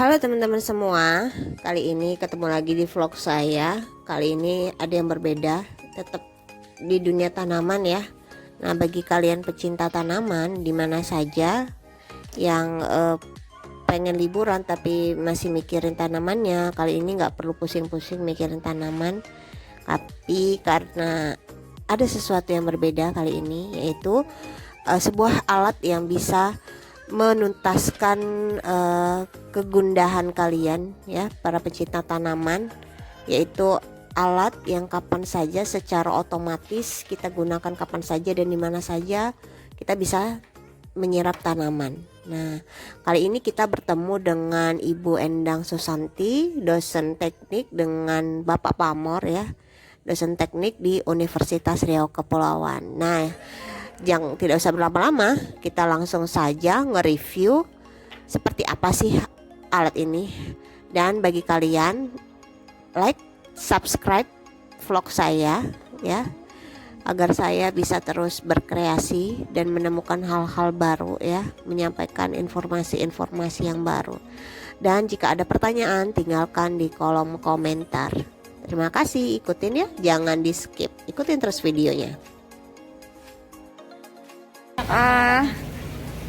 Halo teman-teman semua, kali ini ketemu lagi di vlog saya. Kali ini ada yang berbeda, tetap di dunia tanaman ya. Nah, bagi kalian pecinta tanaman di mana saja yang pengen liburan tapi masih mikirin tanamannya, kali ini nggak perlu pusing-pusing mikirin tanaman. Tapi karena ada sesuatu yang berbeda kali ini, yaitu sebuah alat yang bisa menuntaskan kegundahan kalian ya, para pecinta tanaman, yaitu alat yang kapan saja secara otomatis kita gunakan kapan saja dan di mana saja kita bisa menyirap tanaman. Nah, kali ini kita bertemu dengan Ibu Endang Susanti, dosen teknik, dengan Bapak Pamor ya, dosen teknik di Universitas Riau Kepulauan. Nah, yang tidak usah berlama-lama, kita langsung saja nge-review seperti apa sih alat ini. Dan bagi kalian, like, subscribe vlog saya ya, agar saya bisa terus berkreasi dan menemukan hal-hal baru ya, menyampaikan informasi-informasi yang baru. Dan jika ada pertanyaan, tinggalkan di kolom komentar. Terima kasih, ikutin ya, jangan di skip, ikutin terus videonya.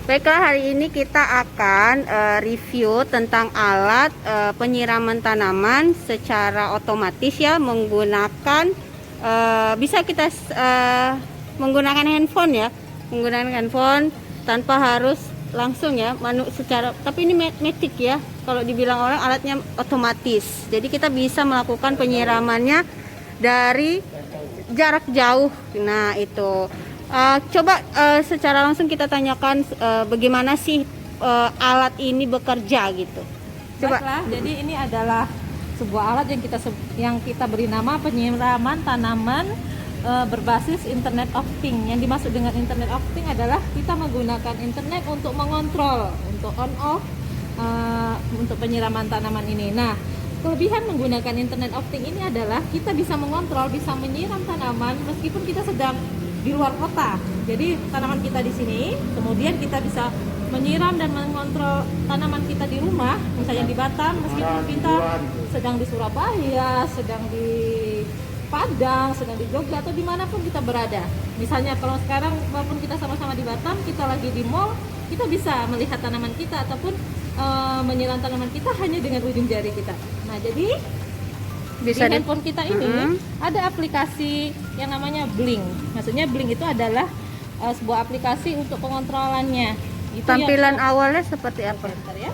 Baiklah, hari ini kita akan review tentang alat penyiraman tanaman secara otomatis ya, menggunakan bisa kita menggunakan handphone ya, menggunakan handphone tanpa harus langsung ya, tapi ini matic ya, kalau dibilang orang alatnya otomatis. Jadi kita bisa melakukan penyiramannya dari jarak jauh. Nah itu. Coba secara langsung kita tanyakan bagaimana sih alat ini bekerja gitu. Coba. Baiklah, jadi ini adalah sebuah alat yang kita beri nama penyiraman tanaman berbasis Internet of Things. Yang dimaksud dengan Internet of Things adalah kita menggunakan internet untuk mengontrol, untuk on off untuk penyiraman tanaman ini. Nah, kelebihan menggunakan Internet of Things ini adalah kita bisa mengontrol, bisa menyiram tanaman meskipun kita sedang di luar kota. Jadi tanaman kita di sini, kemudian kita bisa menyiram dan mengontrol tanaman kita di rumah, misalnya di Batam, meskipun kita sedang di Surabaya, sedang di Padang, sedang di Jogja, atau dimanapun kita berada. Misalnya kalau sekarang walaupun kita sama-sama di Batam, kita lagi di mall, kita bisa melihat tanaman kita ataupun menyiram tanaman kita hanya dengan ujung jari kita. Nah, jadi bisa di handphone kita ini ada aplikasi yang namanya Blink. Maksudnya Blink itu adalah sebuah aplikasi untuk pengontrolannya. Itu tampilan awalnya seperti apa? Bentar ya.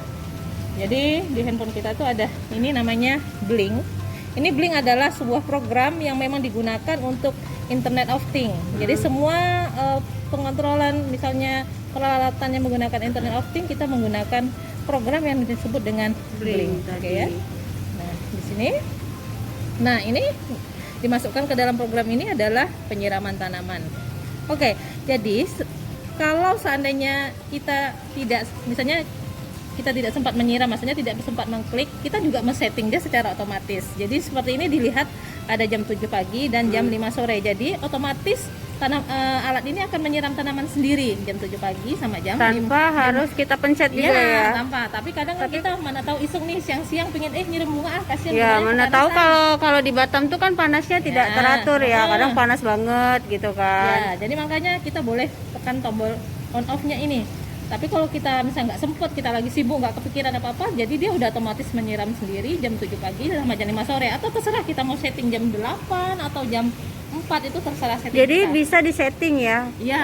Jadi di handphone kita itu ada ini namanya Blink. Ini Blink adalah sebuah program yang memang digunakan untuk Internet of Things. Jadi semua pengontrolan, misalnya peralatan yang menggunakan Internet of Things, kita menggunakan program yang disebut dengan Blink. Oke ya. Nah, di sini. Nah, ini dimasukkan ke dalam program ini adalah penyiraman tanaman. Oke, jadi kalau seandainya kita tidak, misalnya kita tidak sempat menyiram, maksudnya tidak sempat mengklik, kita juga men-setting dia secara otomatis. Jadi seperti ini dilihat ada jam 7 pagi dan jam 5 sore. Jadi otomatis alat ini akan menyiram tanaman sendiri jam 7 pagi sama jam tanpa 5, harus kita pencet juga ya. Tanpa. Tapi kadang kita mana tahu iseng nih siang-siang pengen nyiram bunga, kasihan. Ya, mana tahu kalau di Batam tuh kan panasnya tidak teratur ya. Kadang panas banget gitu kan. Ya, jadi makanya kita boleh tekan tombol on off-nya ini. Tapi kalau kita misalnya nggak sempet, kita lagi sibuk, nggak kepikiran apa-apa, jadi dia udah otomatis menyiram sendiri jam 7 pagi sama jam 5 sore. Atau terserah kita mau setting jam 8 atau jam 4, itu terserah setting. Jadi kita bisa disetting ya. Iya.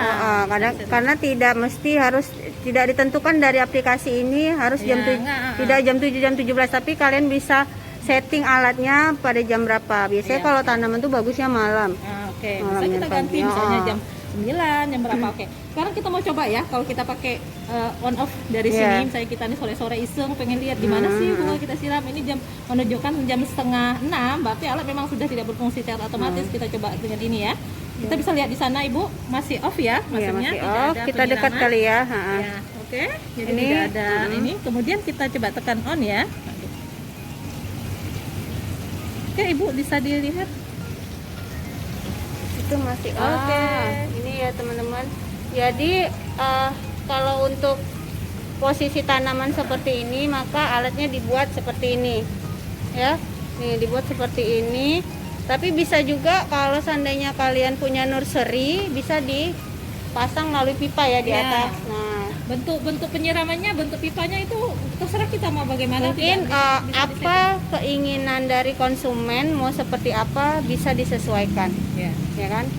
Karena tidak mesti harus, tidak ditentukan dari aplikasi ini harus jam 7, tidak jam 7 jam 17, tapi kalian bisa setting alatnya pada jam berapa. Biasanya kalau tanaman tuh bagusnya malam. Oke. Bisa kita ganti misalnya jam 9, jam berapa. Oke. Sekarang kita mau coba ya, kalau kita pakai on off dari sini, misalnya kita nih sore-sore iseng pengen lihat di mana sih bunga kita siram. Ini jam menunjukkan jam 5:30, berarti alat memang sudah tidak berfungsi secara otomatis. Kita coba dengan ini ya. Kita bisa lihat di sana Ibu masih off ya, maksudnya masih tidak off. ada Kita dekat kali ya. Ya, oke. Jadi ini tidak ada ini. Kemudian kita coba tekan on ya. Oke Ibu, bisa dilihat. itu masih. Oke. Ini ya teman-teman. Jadi kalau untuk posisi tanaman seperti ini, maka alatnya dibuat seperti ini, ya. Nih dibuat seperti ini. Tapi bisa juga kalau seandainya kalian punya nursery, bisa dipasang melalui pipa ya di Ya. atas. Nah, Bentuk penyiramannya, bentuk pipanya itu terserah kita mau bagaimana. mungkin tidak bisa apa keinginan dari konsumen mau seperti apa bisa disesuaikan, disetting. Ya. ya kan?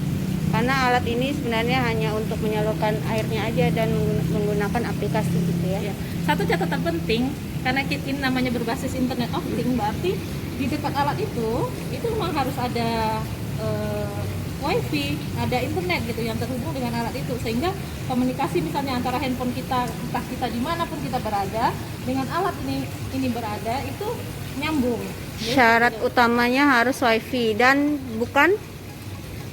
Karena alat ini sebenarnya hanya untuk menyalurkan airnya aja dan menggunakan aplikasi gitu ya. Ya. Satu catatan penting, karena kit ini namanya berbasis Internet of Things, berarti di dekat alat itu memang harus ada wifi, ada internet gitu yang terhubung dengan alat itu, sehingga komunikasi misalnya antara handphone kita, entah kita dimanapun kita berada, dengan alat ini berada itu nyambung. Jadi, Syarat utamanya harus wifi dan bukan.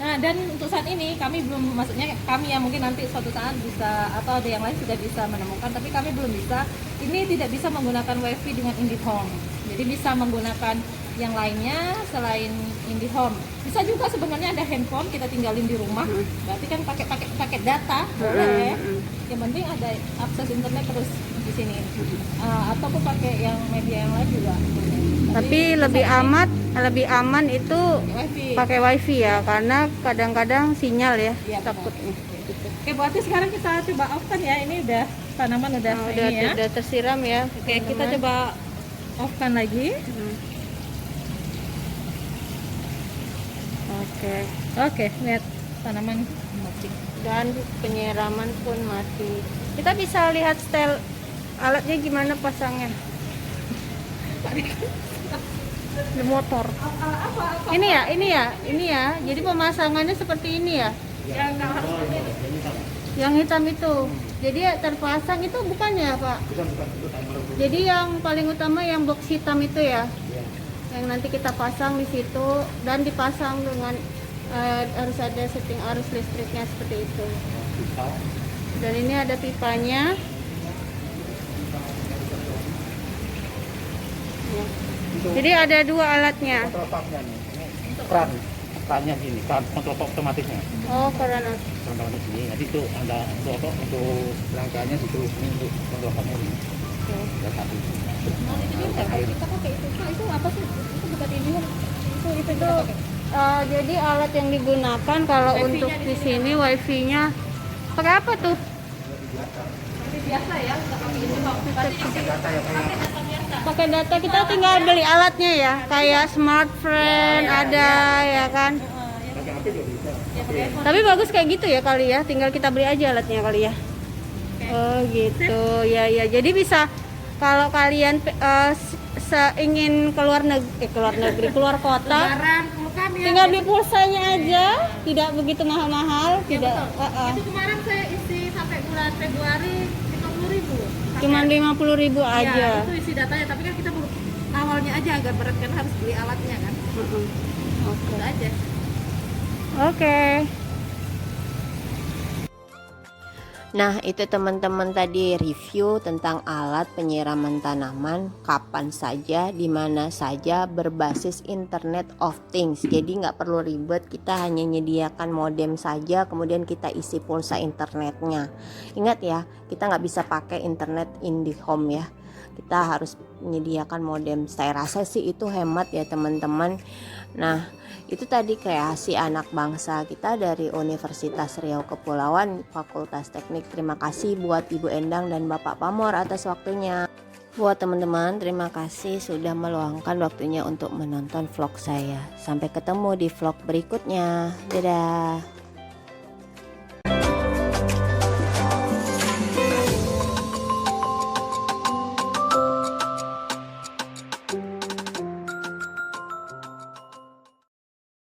Nah, dan untuk saat ini kami belum, maksudnya kami yang mungkin nanti suatu saat bisa, atau ada yang lain sudah bisa menemukan, tapi kami belum bisa. Ini tidak bisa menggunakan wifi dengan IndiHome. Jadi bisa menggunakan yang lainnya selain IndiHome. Bisa juga sebenarnya ada handphone kita tinggalin di rumah. Berarti kan pakai data boleh. Yang penting ada akses internet terus di sini. Ataupun pakai yang media yang lain juga. Tapi lebih aman itu wifi. pakai wifi ya, karena kadang-kadang sinyal ya, Iya, takutnya. Oke, berarti sekarang kita coba off kan ya. Ini udah tanaman udah Nah, ini ya. udah tersiram ya. Oke, kita coba off kan lagi. Oke. Oke, lihat tanaman mati. Dan penyiraman pun mati. Kita bisa lihat setel alatnya gimana pasangnya. Di motor. Ini ya. Jadi pemasangannya seperti ini ya. Yang hitam itu. Jadi ya terpasang itu bukannya Pak? Jadi yang paling utama yang box hitam itu ya. Yang nanti kita pasang di situ dan dipasang dengan harus ada setting arus listriknya seperti itu. Dan ini ada pipanya. Ya. Jadi ada dua alatnya. Kontrol nih, ini kerannya gini, keran kontrol otomatisnya. Oh, karena Kontrol otomatis ini, nanti itu ada untuk rangkanya situ, ini untuk kontrol ini. Ada satu. Nah, itu juga kita pakai itu. Pak, itu apa sih? Itu bukan ini. Itu kita pakai. jadi alat yang digunakan kalau Wifi-nya untuk di di sini. sini wifi-nya pakai apa tuh? Seperti biasa ya, nggak pakai ini kok. Berarti pakai data biasa. Pakai data, kita tinggal beli alatnya ya, kayak smartphone ada ya kan. Ya pakai iPhone. Tapi bagus kayak gitu ya kali ya, tinggal kita beli aja alatnya kali ya. Oh gitu ya ya. Jadi bisa kalau kalian ingin keluar negeri, keluar kota, Lebaran, kan ya. tinggal beli pulsanya aja, tidak begitu mahal-mahal, Ya, tidak. betul. Itu kemarin saya isi sampai bulan Februari 50.000. Cuma 50.000 Ya, aja. itu isi datanya, tapi kan kita baru awalnya aja agak berat kan, harus beli alatnya kan. Oke. Itu aja. Oke. Nah, itu teman-teman tadi review tentang alat penyiraman tanaman kapan saja, di mana saja, berbasis Internet of Things. Jadi nggak perlu ribet, kita hanya menyediakan modem saja, kemudian kita isi pulsa internetnya. Ingat ya, kita nggak bisa pakai internet IndiHome ya. Kita harus menyediakan modem. Saya rasa sih itu hemat ya teman-teman. Nah, itu tadi kreasi anak bangsa kita dari Universitas Riau Kepulauan, Fakultas Teknik. Terima kasih buat Ibu Endang dan Bapak Pamor atas waktunya. Buat teman-teman, terima kasih sudah meluangkan waktunya untuk menonton vlog saya. Sampai ketemu di vlog berikutnya. Dadah.